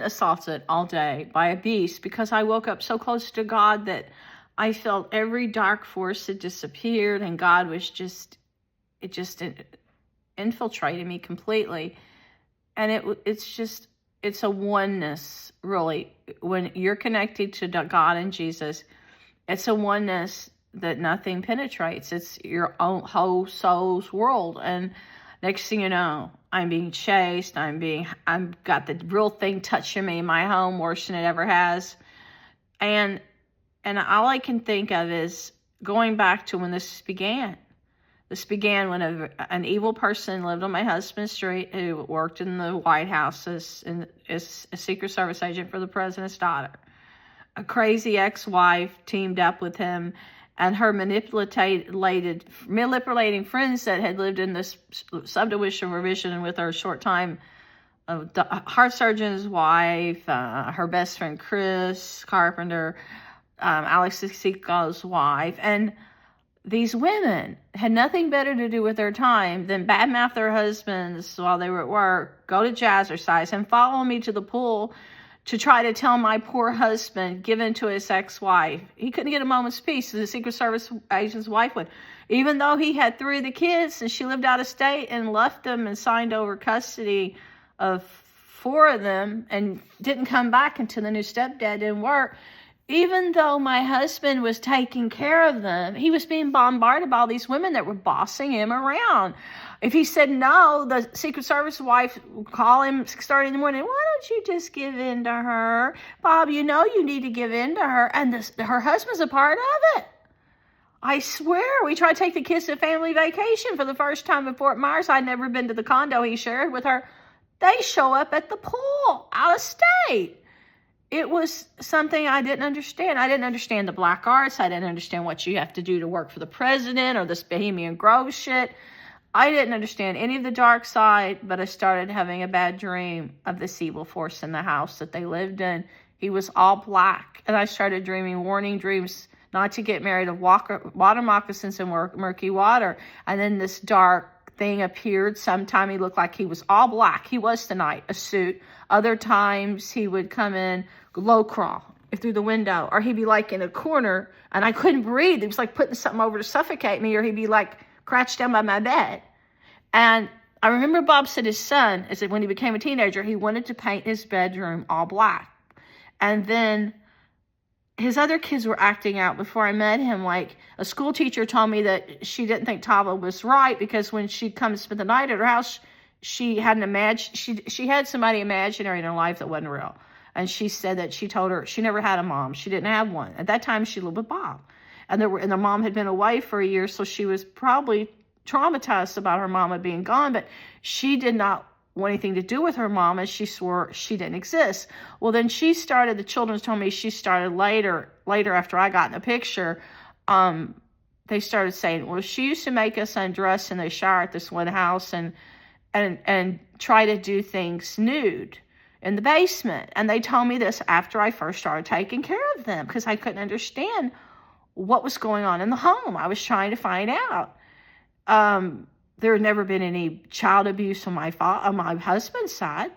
assaulted all day by a beast because I woke up so close to God that I felt every dark force had disappeared, and God was just infiltrated me completely. And it's a oneness, really. When you're connected to God and Jesus, it's a oneness that nothing penetrates. It's your own whole soul's world. And next thing you know, I'm being chased. I've got the real thing touching me in my home worse than it ever has. And all I can think of is going back to when this began. This began when an evil person lived on my husband's street who worked in the White House as a Secret Service agent for the president's daughter. A crazy ex-wife teamed up with him and her manipulating friends that had lived in this subdivision revision with her a short time. The heart surgeon's wife, her best friend Chris Carpenter, Alex Siko's wife, and these women had nothing better to do with their time than badmouth their husbands while they were at work, go to jazzercise, and follow me to the pool to try to tell my poor husband, given to his ex-wife. He couldn't get a moment's peace, the Secret Service agent's wife would. Even though he had 3 of the kids and she lived out of state and left them and signed over custody of 4 of them and didn't come back until the new stepdad didn't work. Even though my husband was taking care of them, he was being bombarded by all these women that were bossing him around. If he said no, the Secret Service wife would call him 6:30 in the morning. Why don't you just give in to her? Bob, you know you need to give in to her. And her husband's a part of it. I swear, we tried to take the kids to family vacation for the first time in Fort Myers. I'd never been to the condo he shared with her. They show up at the pool out of state. It was something I didn't understand. I didn't understand the black arts. I didn't understand what you have to do to work for the president or this Bohemian Grove shit. I didn't understand any of the dark side, but I started having a bad dream of this evil force in the house that they lived in. He was all black. And I started dreaming warning dreams not to get married of water moccasins in murky water. And then this dark thing appeared. Sometime he looked like he was all black. He was tonight, a suit. Other times he would come in low crawl through the window, or he'd be like in a corner and I couldn't breathe. It was like putting something over to suffocate me, or he'd be like crouched down by my bed. And I remember Bob said his son, is that when he became a teenager, he wanted to paint his bedroom all black. And then his other kids were acting out before I met him. Like a school teacher told me that she didn't think Tava was right because when she'd come to spend the night at her house, she had somebody imaginary in her life that wasn't real. And she said that she told her she never had a mom. She didn't have one. At that time, she lived with Bob. And their mom had been away for a year, so she was probably traumatized about her mama being gone, but she did not want anything to do with her mom, and she swore she didn't exist. Well, then the children told me she started later after I got in the picture, they started saying, well, she used to make us undress in the shower at this one house and try to do things nude in the basement. And they told me this after I first started taking care of them because I couldn't understand what was going on in the home. I was trying to find out. There had never been any child abuse on my husband's side,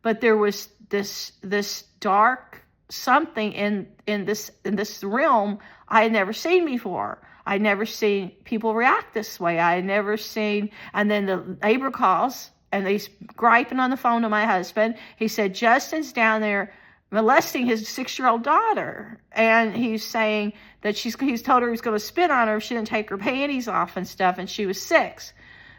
but there was this dark something in this realm I had never seen before. I'd never seen people react this way. I had never seen, and then the neighbor calls and he's griping on the phone to my husband. He said, Justin's down there molesting his 6-year-old daughter. And he's saying that he's told her he's going to spit on her if she didn't take her panties off and stuff. And she was 6.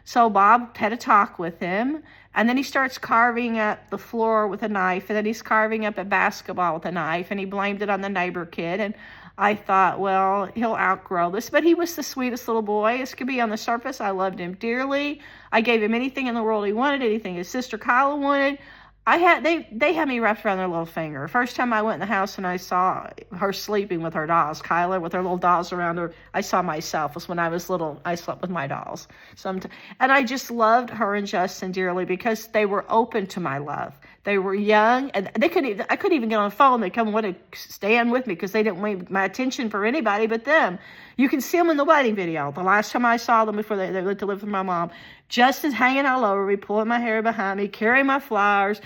So Bob had a talk with him. And then he starts carving up the floor with a knife. And then he's carving up a basketball with a knife. And he blamed it on the neighbor kid. And I thought, well, he'll outgrow this. But he was the sweetest little boy. This could be on the surface. I loved him dearly. I gave him anything in the world he wanted, anything his sister Kyla wanted. They had me wrapped around their little finger. First time I went in the house and I saw her sleeping with her dolls, Kyla with her little dolls around her, I saw myself. It was when I was little, I slept with my dolls. And I just loved her and Justin dearly because they were open to my love. They were young, and I couldn't even get on the phone. They come and want to stand with me because they didn't want my attention for anybody but them. You can see them in the wedding video. The last time I saw them before they went to live with my mom, Justin's hanging all over me, pulling my hair behind me, carrying my flowers.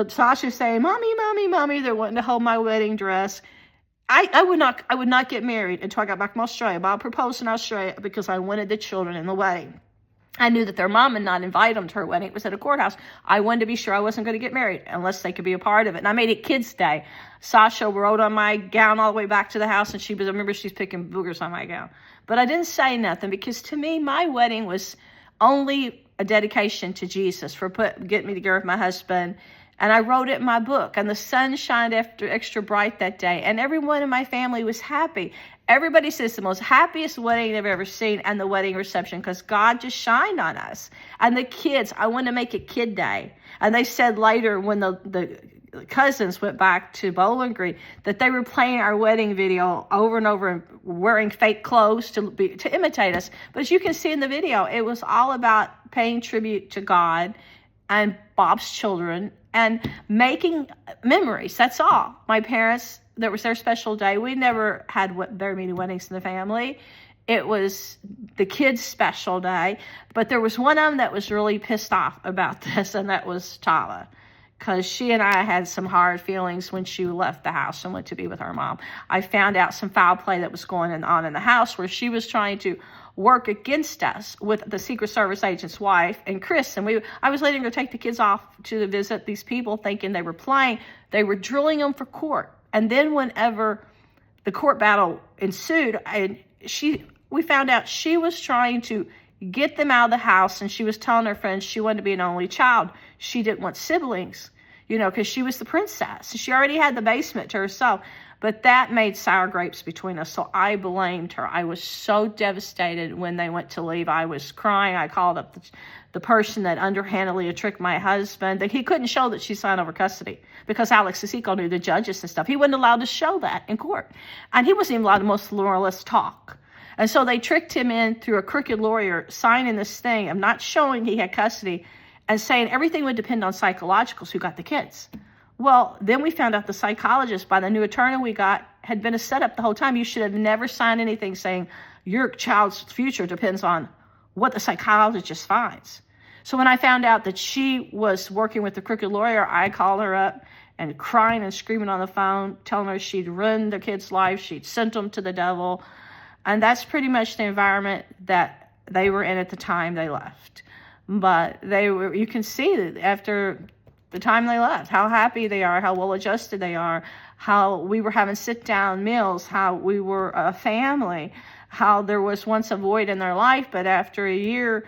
Sasha's saying, "Mommy, mommy, mommy." They're wanting to hold my wedding dress. I would not get married until I got back from Australia. Bob proposed in Australia because I wanted the children in the wedding. I knew that their mom would not invite them to her wedding. It was at a courthouse. I wanted to be sure I wasn't going to get married unless they could be a part of it. And I made it Kids' Day. Sasha rode on my gown all the way back to the house, and I remember she's picking boogers on my gown. But I didn't say nothing because to me, my wedding was only a dedication to Jesus for getting me together with my husband. And I wrote it in my book, and the sun shined extra bright that day, and everyone in my family was happy. Everybody says it's the most happiest wedding they've ever seen, and the wedding reception, because God just shined on us. And the kids, I wanted to make it Kid Day. And they said later when the cousins went back to Bowling Green that they were playing our wedding video over and over and wearing fake clothes to imitate us. But as you can see in the video, it was all about paying tribute to God and Bob's children and making memories. That's all. My parents, that was their special day. We never had very many weddings in the family. It was the kids' special day. But there was one of them that was really pissed off about this, and that was Tala, because she and I had some hard feelings when she left the house and went to be with her mom. I found out some foul play that was going on in the house where she was trying to work against us with the Secret Service agent's wife and Chris. And I was letting her take the kids off to visit these people thinking they were playing. They were drilling them for court. And then whenever the court battle ensued, we found out she was trying to get them out of the house, and she was telling her friends she wanted to be an only child. She didn't want siblings, because she was the princess. She already had the basement to herself. But that made sour grapes between us, so I blamed her. I was so devastated when they went to leave. I was crying. I called up the person that underhandedly had tricked my husband. That he couldn't show that she signed over custody because Alex Sisico knew the judges and stuff. He wasn't allowed to show that in court. And he wasn't even allowed to most more or less talk. And so they tricked him in through a crooked lawyer signing this thing of not showing he had custody and saying everything would depend on psychologicals who got the kids. Well, then we found out the psychologist by the new attorney we got had been a setup the whole time. You should have never signed anything saying your child's future depends on what the psychologist finds. So when I found out that she was working with the crooked lawyer, I called her up and crying and screaming on the phone, telling her she'd ruined their kid's life, she'd sent them to the devil. And that's pretty much the environment that they were in at the time they left. But you can see that after the time they left, how happy they are, how well adjusted they are, how we were having sit-down meals, how we were a family, how there was once a void in their life, but after a year,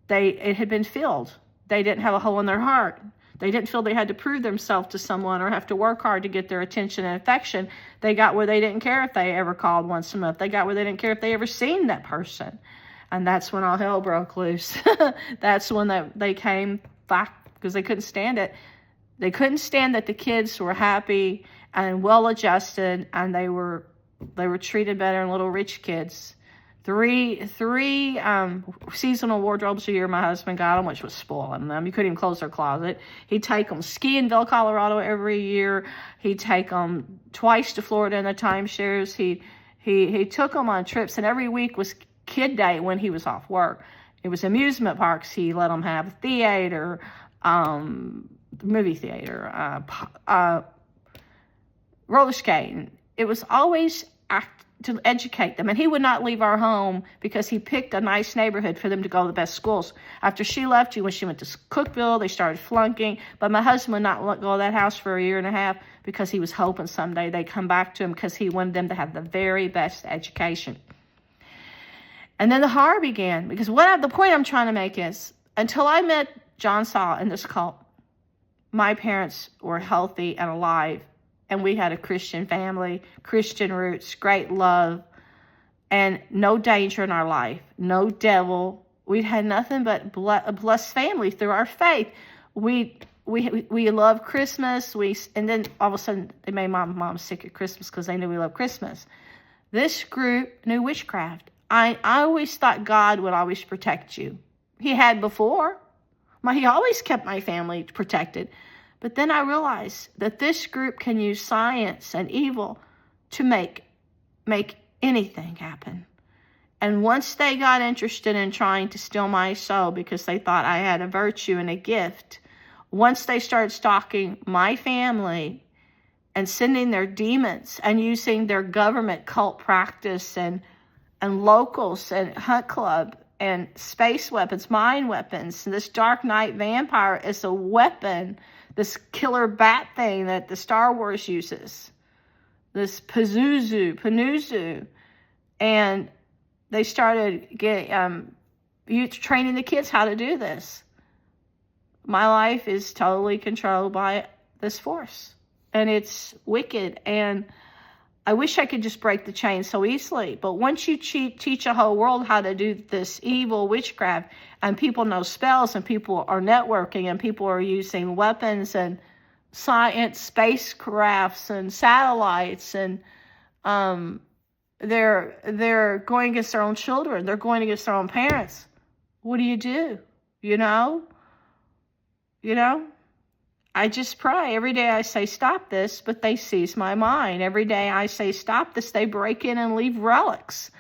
it had been filled. They didn't have a hole in their heart. They didn't feel they had to prove themselves to someone or have to work hard to get their attention and affection. They got where they didn't care if they ever called once a month. They got where they didn't care if they ever seen that person. And that's when all hell broke loose. That's when they came back because they couldn't stand it. They couldn't stand that the kids were happy and well-adjusted, and they were treated better than little rich kids. Three seasonal wardrobes a year my husband got them, which was spoiling them. You couldn't even close their closet. He'd take them ski in Vail, Colorado every year. He'd take them twice to Florida in the timeshares. He took them on trips, and every week was Kid Day when he was off work. It was amusement parks. He let them have theater, movie theater, roller skating. It was always to educate them. And he would not leave our home because he picked a nice neighborhood for them to go to the best schools. After she left, when she went to Cookville, they started flunking. But my husband would not let go of that house for a year and a half because he was hoping someday they'd come back to him because he wanted them to have the very best education. And then the horror began, because the point I'm trying to make is, until I met John Saul in this cult, my parents were healthy and alive, and we had a Christian family, Christian roots, great love, and no danger in our life, no devil. We had nothing but a blessed family through our faith. We loved Christmas. And then all of a sudden they made mom sick at Christmas because they knew we loved Christmas. This group knew witchcraft. I always thought God would always protect you. He had before. He always kept my family protected. But then I realized that this group can use science and evil to make anything happen. And once they got interested in trying to steal my soul because they thought I had a virtue and a gift, once they started stalking my family and sending their demons and using their government cult practice and locals and hunt club and space weapons, mind weapons, and this Dark Knight vampire is a weapon, this killer bat thing that the Star Wars uses, this Pazuzu, and they started training the kids how to do this. My life is totally controlled by this force, and it's wicked, and I wish I could just break the chain so easily. But once you teach a whole world how to do this evil witchcraft, and people know spells, and people are networking, and people are using weapons and science, spacecrafts and satellites, and they're going against their own children. They're going against their own parents. What do? You know? I just pray. Every day I say, stop this, but they seize my mind. Every day I say, stop this, they break in and leave relics.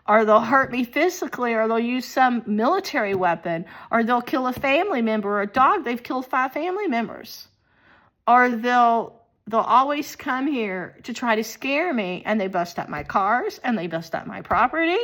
Or they'll hurt me physically, or they'll use some military weapon, or they'll kill a family member or a dog. They've killed 5 family members. Or they'll always come here to try to scare me, and they bust up my cars, and they bust up my property.